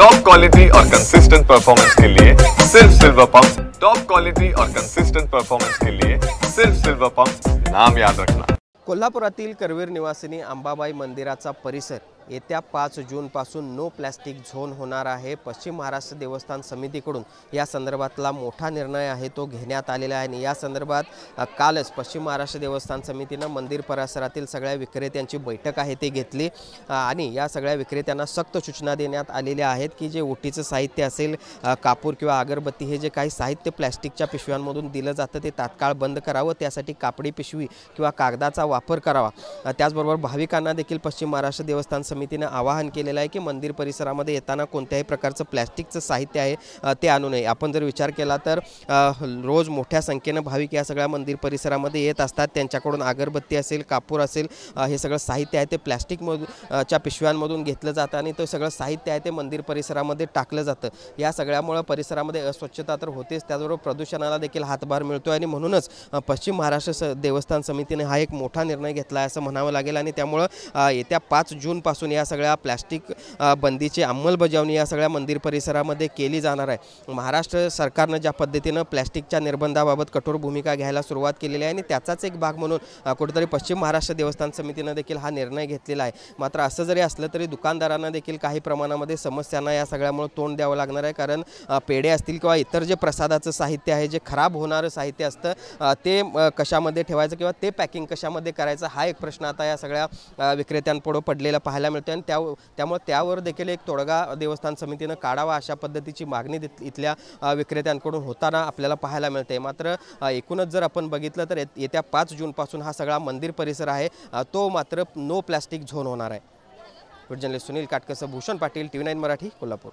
Top quality और consistent performance के लिए सिर्फ सिल्वर पंप। टॉप क्वालिटी और कंसिस्टेंट परफॉर्मेंस के लिए सिर्फ सिल्वर पंप, नाम याद रखना। कोल्हापुरातील करवीर निवासिनी अंबाबाई मंदिराचा परिसर येत्या 5 जूनपासून नो प्लॅस्टिक झोन होणार आहे। पश्चिम महाराष्ट्र देवस्थान समितीकडून या संदर्भातला मोठा निर्णय आहे तो घेण्यात आलेला आहे आणि या संदर्भात कालच पश्चिम महाराष्ट्र देवस्थान समितीने मंदिर परिसरातील सगळ्या विक्रेत्यांची बैठक आहे ते घेतली आणि या सगळ्या विक्रेत्यांना सक्त सूचना देण्यात आलेल्या आहेत की जे ओटीचं साहित्य असेल, कापूर किंवा अगरबत्ती, हे जे काही साहित्य प्लॅस्टिकच्या पिशव्यांमधून दिलं जातं ते तात्काळ बंद करावं, त्यासाठी कापडी पिशवी किंवा कागदाचा वापर करावा। त्याचबरोबर भाविकांना देखील पश्चिम महाराष्ट्र देवस्थान समितीने आवाहन केलेलं आहे की मंदिर परिसरामध्ये येताना कोणत्याही प्रकारचं प्लॅस्टिकचं साहित्य आहे ते आणू नये। आपण जर विचार केला तर रोज मोठ्या संख्येने भाविक या सगळ्या मंदिर परिसरामध्ये येत असतात, त्यांच्याकडून अगरबत्ती असेल, कापूर असेल, हे सगळं साहित्य आहे ते प्लॅस्टिकमधून च्या पिशव्यांमधून घेतलं जातं आणि ते सगळं साहित्य आहे ते मंदिर परिसरामध्ये टाकलं जातं। या सगळ्यामुळे परिसरामध्ये अस्वच्छता तर होतेच, त्याचबरोबर प्रदूषणाला देखील हातभार मिळतोय आणि म्हणूनच पश्चिम महाराष्ट्र देवस्थान समितीने हा एक मोठा निर्णय घेतला आहे असं म्हणावं लागेल आणि त्यामुळे येत्या 5 जूनपासून या सगळ्या प्लॅस्टिक बंदीची अंमलबजावणी या सगळ्या मंदिर परिसरामध्ये केली जाणार आहे। महाराष्ट्र सरकारने ज्या पद्धतीने प्लॅस्टिकच्या निर्बंधाबाबत कठोर भूमिका घ्यायला सुरुवात केलेली आहे आणि त्याचाच एक भाग म्हणून कुठेतरी पश्चिम महाराष्ट्र देवस्थान समितीने देखील हा निर्णय घेतलेला आहे। मात्र असं जरी असलं तरी दुकानदारांना देखील काही प्रमाणामध्ये समस्यांना या सगळ्यामुळे तोंड द्यावं लागणार आहे, कारण पेढे असतील किंवा इतर जे प्रसादाचं साहित्य आहे, जे खराब होणारं साहित्य असतं ते कशामध्ये ठेवायचं किंवा ते पॅकिंग कशामध्ये करायचं हा एक प्रश्न आता या सगळ्या विक्रेत्यांपुढे पडलेला पाहायला मिळतो आणि त्यामुळे त्यावर देखील एक तोडगा देवस्थान समितीने काढावा अशा पद्धतीची मागणी इथल्या विक्रेत्यांकडून होताना आपल्याला पाहायला मिळते। मात्र एकूणच जर आपण बघितलं तर येत्या 5 जूनपासून हा सगळा मंदिर परिसर आहे तो मात्र नो प्लॅस्टिक झोन होणार आहे। जर्नलिस्ट सुनील काटकसह भूषण पाटील, TV9 मराठी, कोल्हापूर।